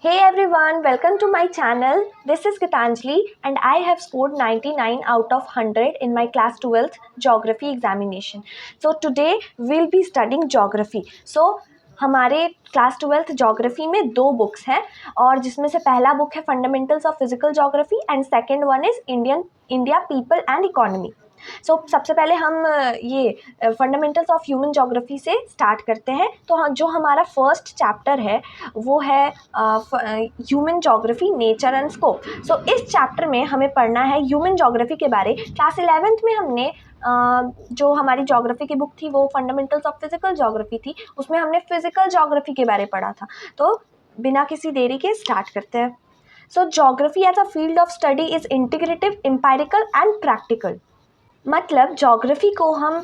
Hey everyone, welcome to my channel. This is Gitanjali and I have scored 99 out of 100 in my class 12th geography examination. So today we'll be studying geography. So हमारे class 12th geography में दो books हैं और जिसमें से पहला book है fundamentals of physical geography and second one is India people and economy. सबसे पहले हम ये फंडामेंटल्स ऑफ ह्यूमन ज्योग्राफी से स्टार्ट करते हैं। तो जो हमारा फर्स्ट चैप्टर है वो है human geography nature and scope. इस चैप्टर में हमें पढ़ना है ह्यूमन ज्योग्राफी के बारे। क्लास 11th में हमने जो हमारी ज्योग्राफी की बुक थी वो फंडामेंटल्स ऑफ फिजिकल ज्योग्राफी थी, उसमें हमने फिजिकल ज्योग्राफी के बारे पढ़ा था। तो बिना किसी देरी के स्टार्ट करते हैं। Geography as a field of study is integrative, empirical and practical. मतलब ज्योग्राफी को हम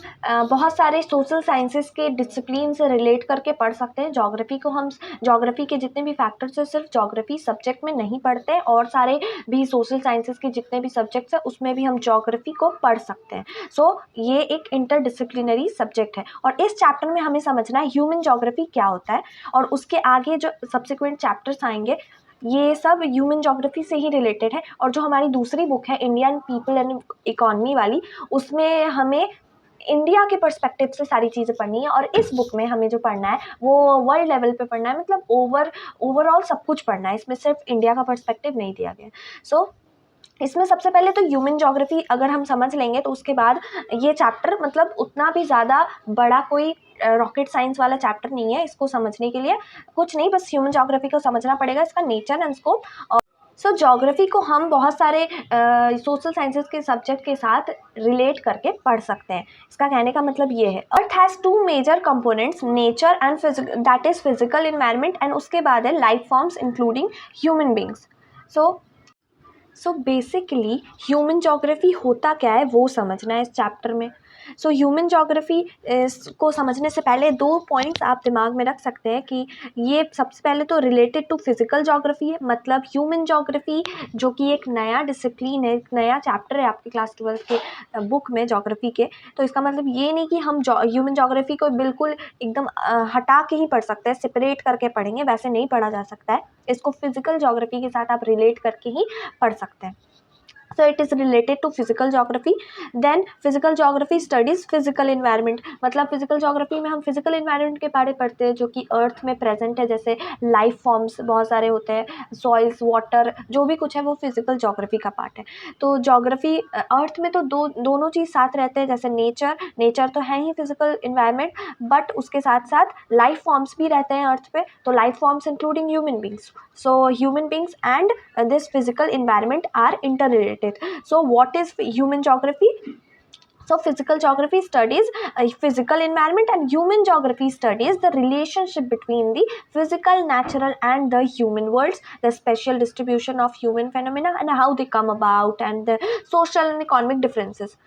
बहुत सारे सोशल साइंसेस के डिसिप्लिन से रिलेट करके पढ़ सकते हैं। ज्योग्राफी को हम ज्योग्राफी के जितने भी फैक्टर्स हैं सिर्फ ज्योग्राफी सब्जेक्ट में नहीं पढ़ते हैं, और सारे भी सोशल साइंसेस के जितने भी सब्जेक्ट्स हैं उसमें भी हम ज्योग्राफी को पढ़ सकते हैं। ये एक इंटरडिसिप्लिनरी सब्जेक्ट है और इस चैप्टर में हमें समझना है ह्यूमन ज्योग्राफी क्या होता है, और उसके आगे जो सब्सिक्वेंट चैप्टर्स आएंगे ये सब ह्यूमन ज्योग्राफी से ही रिलेटेड है। और जो हमारी दूसरी बुक है इंडियन पीपल एंड इकोनॉमी वाली, उसमें हमें इंडिया के पर्सपेक्टिव से सारी चीज़ें पढ़नी है, और इस बुक में हमें जो पढ़ना है वो वर्ल्ड लेवल पे पढ़ना है, मतलब ओवरऑल सब कुछ पढ़ना है। इसमें सिर्फ इंडिया का पर्सपेक्टिव नहीं दिया गया। इसमें सबसे पहले तो ह्यूमन ज्योग्राफी अगर हम समझ लेंगे तो उसके बाद ये चैप्टर मतलब उतना भी ज़्यादा बड़ा कोई रॉकेट साइंस वाला चैप्टर नहीं है। इसको समझने के लिए कुछ नहीं, बस ह्यूमन ज्योग्राफी को समझना पड़ेगा, इसका नेचर एंड स्कोप। ज्योग्राफी को हम बहुत सारे सोशल साइंसेस के सब्जेक्ट के साथ रिलेट करके पढ़ सकते हैं। इसका कहने का मतलब ये है earth has two major components, nature and that is physical environment, and उसके बाद है life forms including human beings. Basically human geography होता क्या है वो समझना है इस चैप्टर में। ह्यूमन ज्योग्राफी को समझने से पहले दो पॉइंट्स आप दिमाग में रख सकते हैं कि ये सबसे पहले तो रिलेटेड टू फिजिकल ज्योग्राफी है। मतलब ह्यूमन ज्योग्राफी जो कि एक नया डिसिप्लिन है, एक नया चैप्टर है आपके क्लास 12 के बुक में ज्योग्राफी के। तो इसका मतलब ये नहीं कि हम ह्यूमन ज्योग्राफी को बिल्कुल एकदम हटा के ही पढ़ सकते हैं, सेपरेट करके पढ़ेंगे, वैसे नहीं पढ़ा जा सकता है। इसको फिजिकल ज्योग्राफी के साथ आप रिलेट करके ही पढ़ सकते हैं। It is related to physical geography. Then physical geography studies physical environment. मतलब फिजिकल ज्योग्राफी में हम फिजिकल इन्वायरमेंट के बारे पढ़ते हैं जो कि अर्थ में प्रेजेंट है, जैसे लाइफ फॉर्म्स बहुत सारे होते हैं, सॉइल्स, वाटर, जो भी कुछ है वो फिजिकल ज्योग्राफी का पार्ट है। तो ज्योग्राफी अर्थ में तो दोनों चीज़ साथ रहते हैं, जैसे नेचर तो है ही फिजिकल इन्वायरमेंट, बट उसके साथ साथ लाइफ फॉर्म्स भी रहते हैं अर्थ पे। तो life forms including human beings. Human beings and this physical environment are interrelated. What is human geography? Physical geography studies physical environment, and human geography studies the relationship between the physical, natural and the human worlds, the special distribution of human phenomena and how they come about, and the social and economic differences.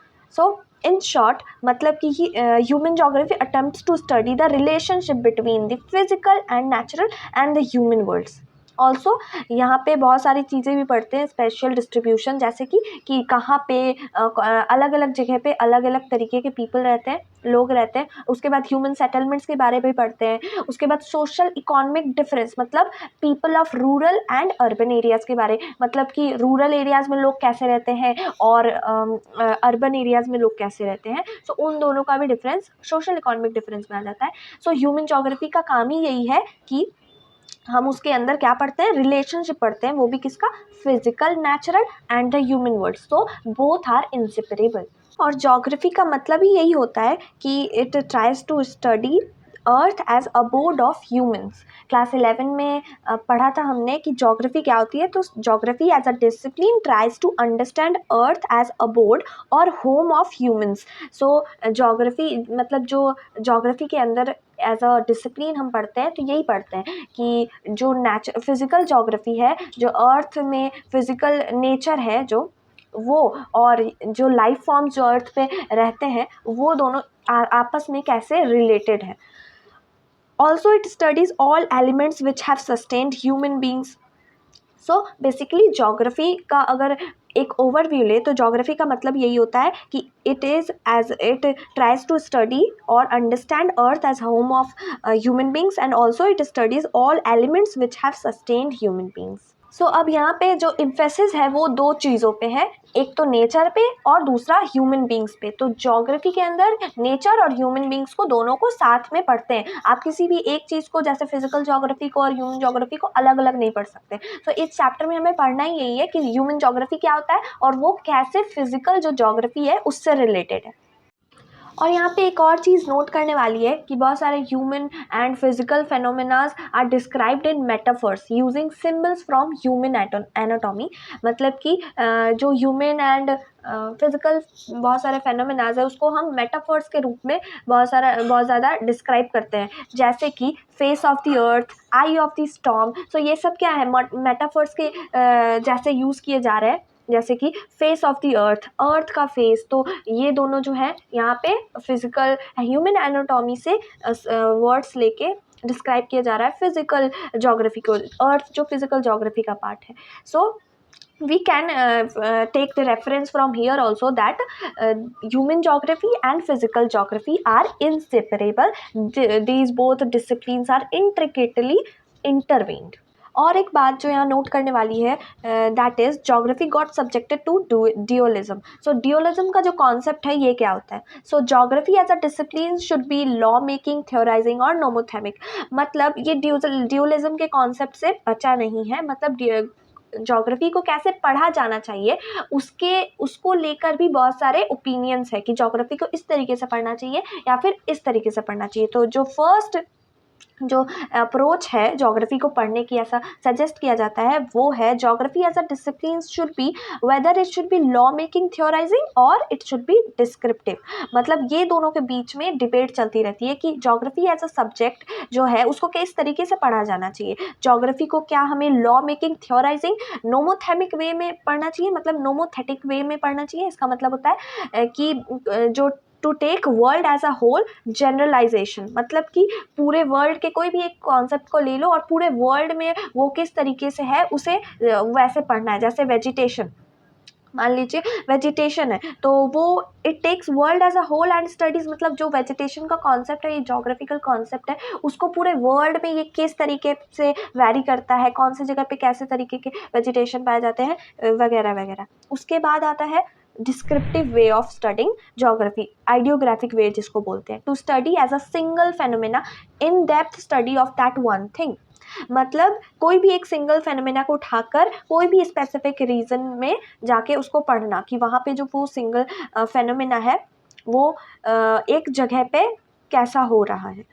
In short, मतलब कि human geography attempts to study the relationship between the physical and natural and the human worlds. Also यहाँ पे बहुत सारी चीज़ें भी पढ़ते हैं, स्पेशल डिस्ट्रीब्यूशन, जैसे कि कहाँ पे अलग अलग जगह पे अलग अलग तरीके के पीपल रहते हैं, लोग रहते हैं। उसके बाद ह्यूमन सेटलमेंट्स के बारे में पढ़ते हैं। उसके बाद सोशल इकोनॉमिक डिफरेंस, मतलब people of rural and urban areas के बारे, मतलब कि रूरल एरियाज़ में लोग कैसे रहते हैं और अर्बन एरियाज़ में लोग कैसे रहते हैं। उन दोनों का भी डिफरेंस सोशल इकोनॉमिक डिफरेंस में आ जाता है। ह्यूमन ज्योग्राफी का काम ही यही है कि हम उसके अंदर क्या पढ़ते हैं, रिलेशनशिप पढ़ते हैं, वो भी किसका, physical, natural and the human world. Both are inseparable. और ज्योग्राफी का मतलब ही यही होता है कि it tries to study earth as abode of humans. Class 11 में पढ़ा था हमने कि ज्योग्राफी क्या होती है। तो geography as a discipline tries to understand earth as abode और होम ऑफ ह्यूमन्स। ज्योग्राफी मतलब जो ज्योग्राफी के अंदर एज अ डिसिप्लिन हम पढ़ते हैं तो यही पढ़ते हैं कि जो फिजिकल ज्योग्राफी है, जो अर्थ में फिजिकल नेचर है जो वो, और जो लाइफ फॉर्म्स जो अर्थ पे रहते हैं वो दोनों आपस में कैसे रिलेटेड है। Also it studies all elements which have sustained human beings. So basically geography का अगर एक ओवरव्यू ले तो जोग्राफी का मतलब यही होता है कि इट ट्राइज टू स्टडी और understand earth as home of human beings and also it studies all elements which have sustained human beings. So अब यहाँ पे जो इम्फेसिस है वो दो चीज़ों पे है, एक तो नेचर पे और दूसरा ह्यूमन बींग्स पे। तो ज्योग्राफी के अंदर नेचर और ह्यूमन बींग्स को दोनों को साथ में पढ़ते हैं। आप किसी भी एक चीज़ को जैसे फिजिकल ज्योग्राफी को और ह्यूमन ज्योग्राफी को अलग अलग नहीं पढ़ सकते। तो इस चैप्टर में हमें पढ़ना ही यही है कि ह्यूमन ज्योग्राफी क्या होता है और वो कैसे फिजिकल जो ज्योग्राफी है उससे रिलेटेड है। और यहाँ पे एक और चीज़ नोट करने वाली है कि बहुत सारे human and physical phenomenas are described in metaphors using symbols from human anatomy. मतलब कि जो ह्यूमन एंड फिजिकल बहुत सारे फेनोमेनाज है उसको हम मेटाफर्स के रूप में बहुत ज़्यादा डिस्क्राइब करते हैं, जैसे कि face of the earth, eye of the storm. So ये सब क्या है, मेटाफर्स के जैसे यूज़ किए जा रहे हैं। जैसे कि फेस ऑफ द अर्थ का फेस, तो ये दोनों जो है यहाँ पे फिजिकल ह्यूमन एनाटॉमी से वर्ड्स लेके डिस्क्राइब किया जा रहा है फिजिकल ज्योग्राफी को, अर्थ जो फिजिकल ज्योग्राफी का पार्ट है। सो we can take the reference from here also that human geography and physical geography are inseparable. These both disciplines are intricately intertwined. और एक बात जो यहाँ नोट करने वाली है that is geography got subjected to dualism. So dualism का जो कॉन्सेप्ट है ये क्या होता है? So geography as a discipline should be law making, theorizing और नोमोथेमिक। मतलब ये ड्यूअलिज्म के कॉन्सेप्ट से बचा नहीं है। मतलब ज्योग्राफी को कैसे पढ़ा जाना चाहिए उसको लेकर भी बहुत सारे ओपिनियंस है कि ज्योग्राफी को इस तरीके से पढ़ना चाहिए या फिर इस तरीके से पढ़ना चाहिए। तो जो फर्स्ट जो अप्रोच है ज्योग्राफी को पढ़ने की, ऐसा सजेस्ट किया जाता है, वो है geography as a discipline should be whether it should be law making, theorizing और इट शुड बी डिस्क्रिप्टिव। मतलब ये दोनों के बीच में डिबेट चलती रहती है कि ज्योग्राफी एज अ सब्जेक्ट जो है उसको किस तरीके से पढ़ा जाना चाहिए। ज्योग्राफी को क्या हमें लॉ मेकिंग, थ्योराइजिंग, नोमोथेमिक वे में पढ़ना चाहिए, मतलब नोमोथेटिक वे में पढ़ना चाहिए। इसका मतलब होता है कि जो to take world as a whole generalization, मतलब कि पूरे वर्ल्ड के कोई भी एक कॉन्सेप्ट को ले लो और पूरे वर्ल्ड में वो किस तरीके से है उसे वैसे पढ़ना है। जैसे वेजिटेशन, मान लीजिए वेजिटेशन है तो वो it takes world as a whole and studies, मतलब जो वेजिटेशन का कॉन्सेप्ट है, ये जोग्राफिकल कॉन्सेप्ट है, उसको पूरे वर्ल्ड में ये किस तरीके से वैरी करता है, कौन सी जगह पे कैसे तरीके के वेजिटेशन पाए जाते हैं वगैरह वगैरह। उसके बाद आता है descriptive way of studying geography, idiographic way जिसको बोलते हैं, to study as a single phenomena, in depth study of that one thing. मतलब कोई भी एक सिंगल फेनोमेना को उठाकर कोई भी स्पेसिफिक रीजन में जाके उसको पढ़ना कि वहाँ पे जो वो सिंगल फेनोमेना है वो एक जगह पे कैसा हो रहा है।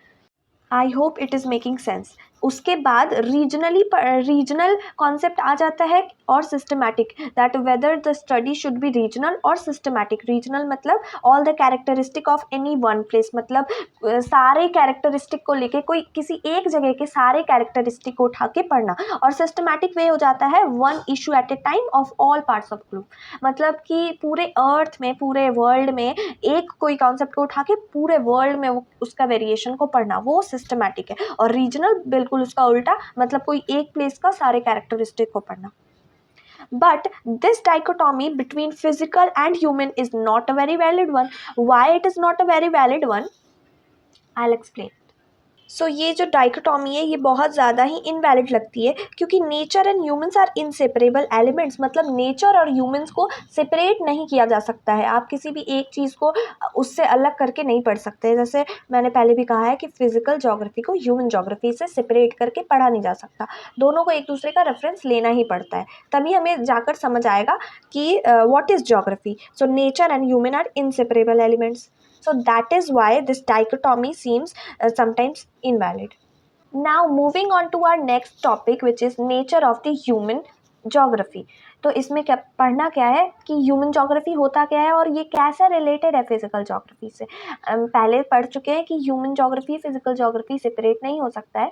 I hope it is making sense. उसके बाद रीजनल कॉन्सेप्ट आ जाता है और systematic, that whether the study should be regional और सिस्टमैटिक। रीजनल मतलब all the characteristic of any one place, मतलब सारे कैरेक्टरिस्टिक को लेके कोई किसी एक जगह के सारे कैरेक्टरिस्टिक को उठा के पढ़ना। और सिस्टमैटिक वे हो जाता है one issue at A time of all parts of globe, मतलब कि पूरे अर्थ में, पूरे वर्ल्ड में एक कोई कॉन्सेप्ट को उठा के पूरे वर्ल्ड में उसका वेरिएशन को पढ़ना, वो सिस्टमैटिक है। और रीजनल बिल्कुल उसका उल्टा, मतलब कोई एक प्लेस का सारे कैरेक्टरिस्टिक को पढ़ना। But this dichotomy between physical and human is not a very valid one. Why it is not a very valid one? I'll explain. सो ये जो डाइकोटॉमी है ये बहुत ज़्यादा ही इनवैलिड लगती है, क्योंकि nature and humans are inseparable elements. मतलब नेचर और ह्यूमंस को सेपरेट नहीं किया जा सकता है। आप किसी भी एक चीज़ को उससे अलग करके नहीं पढ़ सकते। जैसे मैंने पहले भी कहा है कि फिजिकल ज्योग्राफी को ह्यूमन ज्योग्राफी से सेपरेट करके पढ़ा नहीं जा सकता, दोनों को एक दूसरे का रेफरेंस लेना ही पड़ता है, तभी हमें जाकर समझ आएगा कि what is geography. So nature and human are inseparable elements. So that is why this dichotomy seems sometimes invalid. Now moving on to our next topic, which is nature of the human geography. तो इसमें क्या पढ़ना क्या है कि human geography होता क्या है और ये कैसे रिलेटेड है फिजिकल ज्योग्राफी से। पहले पढ़ चुके हैं कि human geography physical geography separate नहीं हो सकता है।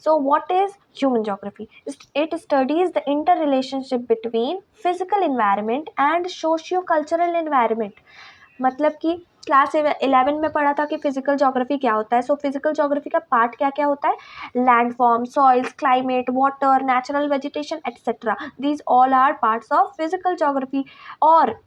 So what is human geography? It studies the inter relationship between physical environment and socio cultural environment. मतलब कि क्लास 11 में पढ़ा था कि फिजिकल ज्योग्राफी क्या होता है. सो फिजिकल ज्योग्राफी का पार्ट क्या क्या होता है? Land form, soils, climate, water, natural vegetation etcetera. These all are parts of physical geography. और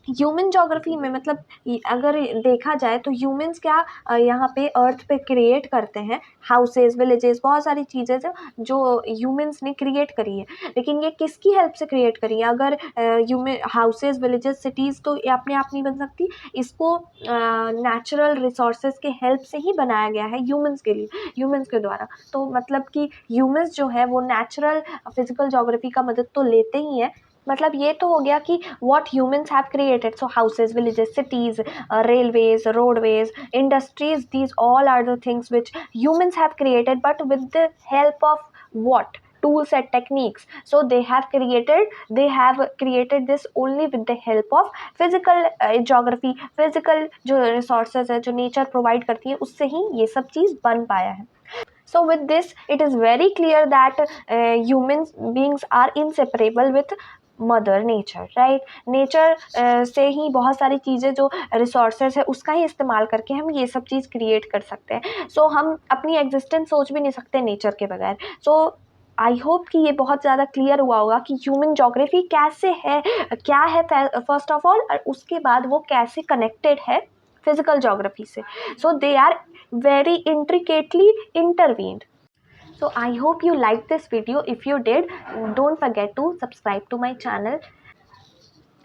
ह्यूमन ज्योग्राफी में मतलब अगर देखा जाए तो ह्यूमंस क्या यहाँ पे अर्थ पे क्रिएट करते हैं. हाउसेज, विलेजेस, बहुत सारी चीज़ें जो ह्यूमंस ने क्रिएट करी है. लेकिन ये किसकी हेल्प से क्रिएट करी है? अगर ह्यूमन हाउसेज, विलेजेस, सिटीज़ तो ये अपने आप नहीं बन सकती. इसको नेचुरल रिसोर्सेज के हेल्प से ही बनाया गया है ह्यूमंस के लिए, ह्यूमंस के द्वारा. तो मतलब कि ह्यूमंस जो है वो नेचुरल फिजिकल ज्योग्राफी का मदद तो लेते ही हैं. मतलब ये तो हो गया कि what humans have created. So houses, villages, cities, railways, roadways, industries, these all are the things which humans have created, but with the help of what? Tools and techniques. So they have created this only with the help of physical geography. Physical जो resources है, जो nature provide करती है, उससे ही ये सब चीज़ बन पाया है. So with this, it is very clear that human beings are inseparable with mother nature, right. Nature से ही बहुत सारी चीज़ें जो रिसोर्सेज है उसका ही इस्तेमाल करके हम ये सब चीज़ क्रिएट कर सकते हैं. सो हम अपनी एग्जिस्टेंस सोच भी नहीं सकते नेचर के बगैर. सो आई होप कि ये बहुत ज़्यादा क्लियर हुआ होगा कि ह्यूमन ज्योग्राफी कैसे है, क्या है फर्स्ट ऑफ ऑल, और उसके बाद वो कैसे कनेक्टेड है फिजिकल ज्योग्राफी से. So they are very intricately intervened. So I hope you liked this video. If you did, don't forget to subscribe to my channel.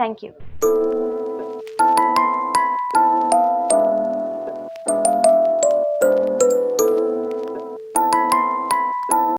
Thank you.